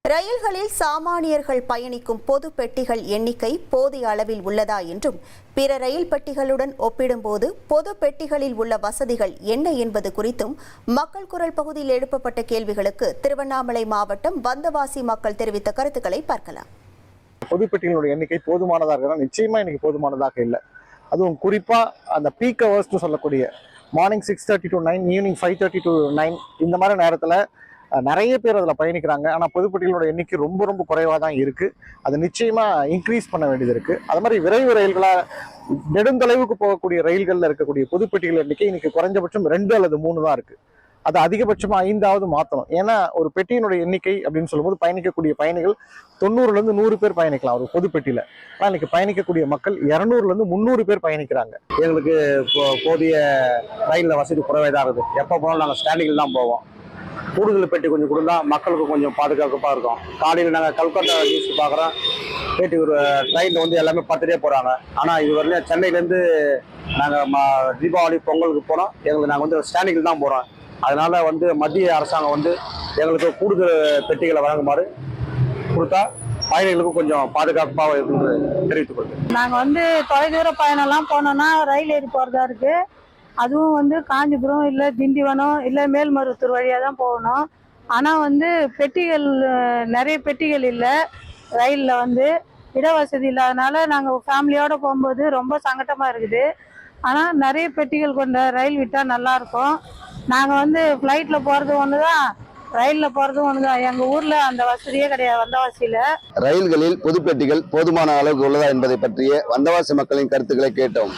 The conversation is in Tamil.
ரயில்களில் சாமானியர்கள் பயணிக்கும் பொது பெட்டிகள் எண்ணிக்கை போதிய அளவில் உள்ளதா என்றும் பிற ரயில் பெட்டிகளுடன் ஒப்பிடும்போது பொது பெட்டிகளில் உள்ள வசதிகள் என்ன என்பது குறித்தும் மக்கள் குரல் பகுதியில் எழுப்பப்பட்ட கேள்விகளுக்கு திருவண்ணாமலை மாவட்டம் வந்தவாசி மக்கள் தெரிவித்த கருத்துக்களை பார்க்கலாம். பொது பெட்டிகளுடைய எண்ணிக்கை போதுமானதாக இருக்கிறதா? நிச்சயமா இன்னைக்கு போதுமானதாக இல்லை. அதுவும் குறிப்பா அந்த பீக் ஹவர்ஸ்னு சொல்லக்கூடிய மார்னிங் 6:30 to 9, ஈவினிங் 5:30 to 9 இந்த மாதிரி நேரத்தில் நிறைய பேர் அதில் பயணிக்கிறாங்க. ஆனால் பொதுப்பட்டிகளோட எண்ணிக்கை ரொம்ப ரொம்ப குறைவாக தான் இருக்குது. அது நிச்சயமாக இன்க்ரீஸ் பண்ண வேண்டியது இருக்குது. அது மாதிரி விரைவு ரயில்களாக நெடுந்தொலைவுக்கு போகக்கூடிய ரயில்களில் இருக்கக்கூடிய பொதுப்பட்டிகள் எண்ணிக்கை இன்னைக்கு குறைஞ்சபட்சம் 2 அல்லது 3 தான் இருக்குது. அது அதிகபட்சமாக 5ஆவது மாற்றணும். ஏன்னா ஒரு பெட்டியினுடைய எண்ணிக்கை அப்படின்னு சொல்லும்போது பயணிக்கக்கூடிய பயணிகள் 90லேருந்து 100 பேர் பயணிக்கலாம் ஒரு பொதுப்பெட்டியில். ஆனால் இன்னைக்கு பயணிக்கக்கூடிய மக்கள் 200லேருந்து 300 பேர் பயணிக்கிறாங்க. எங்களுக்கு போதிய ரயிலில் வசதி குறைவாக தான் இருக்குது. எப்போ போனாலும் நாங்கள் ஸ்டாண்டிங்கில் தான் போவோம். கூடுதல் பெட்டி கொஞ்சம் கொடுத்தா மக்களுக்கு கொஞ்சம் பாதுகாப்பாக இருக்கும். காலையில் நாங்கள் கல்கத்தா நியூஸ் பார்க்குறோம், பெட்டி ஒரு ட்ரெயினில் வந்து எல்லாமே பத்துட்டே போகிறாங்க. ஆனால் இது வரலையும் சென்னையிலேருந்து நாங்கள் தீபாவளி பொங்கலுக்கு போனோம், எங்களுக்கு நாங்கள் வந்து ஸ்டாண்டிங்கில் தான் போகிறோம். அதனால வந்து மத்திய அரசாங்கம் வந்து எங்களுக்கு கூடுதல் பெட்டிகளை வழங்குமாறு கொடுத்தா பயணிகளுக்கு கொஞ்சம் பாதுகாப்பாக இருக்குன்னு தெரிவித்துக் கொள்கிறேன். நாங்கள் வந்து தொலைதூர பயணம்லாம் போனோம்னா ரயில் ஏறி போகிறதா இருக்குது. அதுவும் வந்து காஞ்சிபுரம் இல்லை திண்டிவனம் இல்லை மேல்மருவத்தூர் வழியாக தான் போகணும். ஆனால் வந்து பெட்டிகள் நிறைய பெட்டிகள் இல்லை. ரயிலில் வந்து இடவசதி இல்லாதனால நாங்கள் ஃபேமிலியோடு போகும்போது ரொம்ப சங்கட்டமாக இருக்குது. ஆனால் நிறைய பெட்டிகள் கொண்ட ரயில் விட்டால் நல்லாயிருக்கும். நாங்கள் வந்து ஃப்ளைட்டில் போகிறது ஒன்று தான், ரயிலில் போகிறது ஒன்று தான். எங்கள் ஊரில் அந்த வசதியே கிடையாது வந்தவாசியில். ரயில்களில் பொதுப்பெட்டிகள் போதுமான அளவுக்கு உள்ளதா என்பதை பற்றிய வந்தவாசி மக்களின் கருத்துக்களை கேட்டோம்.